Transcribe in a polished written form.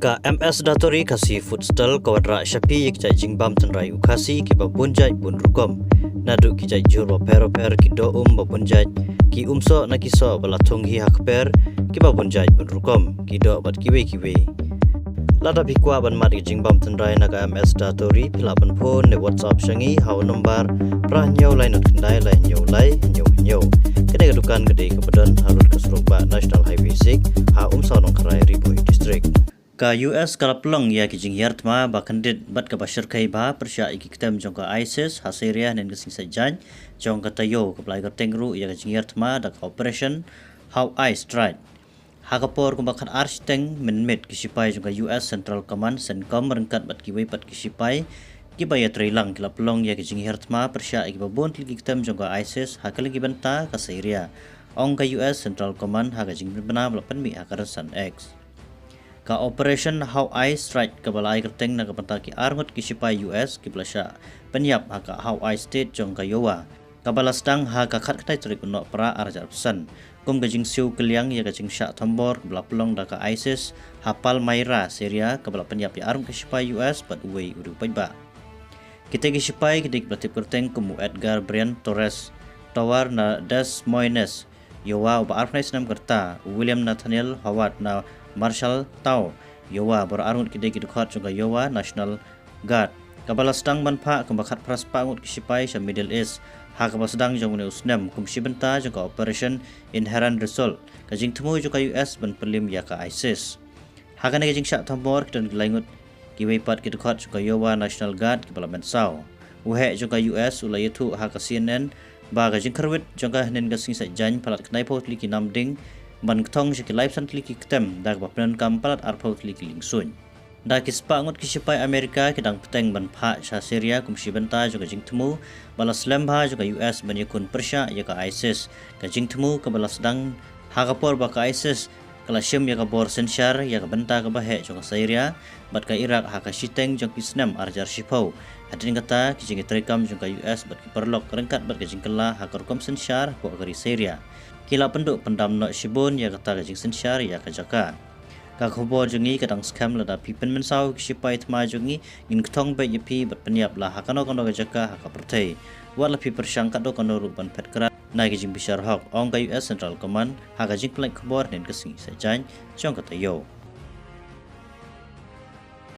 Ka MS Datori kasi futsal kawadra syapi kijai jingbam tenrai ukasi ki babunjai bun rukom nadu kijai juro pero ki do babunjai ki umso na kiso balatung hi hakper ki babunjai bun rukom ki do bat kiwe lada bikwa ban mat ki jingbam tenrai naga MS Datori pilapan phone ne WhatsApp shangi hau nombar prah nyau lai not kendai lai nyau kene kedukan gede kebedan halut keserumpa National Highway 6 ha umso nong kerai Ribui District. Ka US kalapelong ya ki jing yartma ba kandid bat ka bashar kai ba persya iki kitam jong ka ISIS ha Syria nen gesing sajan jong ka tayo ka plai ka tengru ya ka jing yartma da ka operation how I strike ha ka por kumba khat architeng menmet ki sipai jong ka US Central Command CENTCOM rengkat bat ki wei pat ki sipai ki ba ya trilang kalapelong ya ki jing yartma persya iki ba bon ki kitam jong ka ISIS ha ka lagi banta ka Syria ong ka US Central Command ha ka jing bena belapan mi ha ka Rasan X. Ka operation how I strike ka balai kerteng na kapanta ki arngot ki sipai US ki plasya penyap ha ka how I state jong ka yowa ka balastang ha ka khat ktai trik no pra arjar pesan kum ka jing siu keliang ya ka jing syak thambor bla pelong da ka ISIS ha Palmyra Syria ka bala penyap ya arngot ki sipai US pat uwei udu paiba kita ki sipai ki dik platip kerteng kumu Edgar Brian Torres Tower na Des Moines yowa ba arfnais nam kerta William Nathaniel Howard na Marshall Tau yowa bar arngut kide ki dukhat juga yowa National Guard kabala sedang manfa kembakat praspa ngut ki sipai sa Middle East ha kabala sedang jong ne usnam kum sibenta juga operation Inherent Result kajing temu juga US ban pelim ya ka ISIS ha kana kajing syak tambor dan langut ki weipat ki dukhat juga yowa National Guard kabala mensau uhe juga US ulai itu ha ka CNN ba kajing kerwit juga nen gasing sa jan palat knai pot li ki namding ban ktong si live san kliki ketem dak bapnan kampalat arpau kliki lingsun da kispa ngot ki sipai Amerika kidang peteng ban pha sa Syria kum sibenta juga jing temu balas lembha juga US ban yakun persya ya ka ISIS ka jing temu ka balas sedang ha ka por ba ka ISIS kala syem ya ka bor sensyar ya ka benta ka bahe juga Syria bat ka Iraq ha ka siteng jong kisnam arjar sipau hadin kata ki jing trekam juga US bat ki perlok rengkat bat ka jing kala ha ka rukom sensyar ko agari Syria kila penduk pendam no shibun ya kata gajing sensyar ya kajaka ka khobor jungi kadang scam lada pipen mensau sipai tma jungi in ktong be yipi bat penyap la hakano kono kajaka haka pertai wat la pi persangkat do kono ruban petkra na gajing bishar hok ong ka US Central Command ha gajing plek khobor nen kesing sajan jong kata yo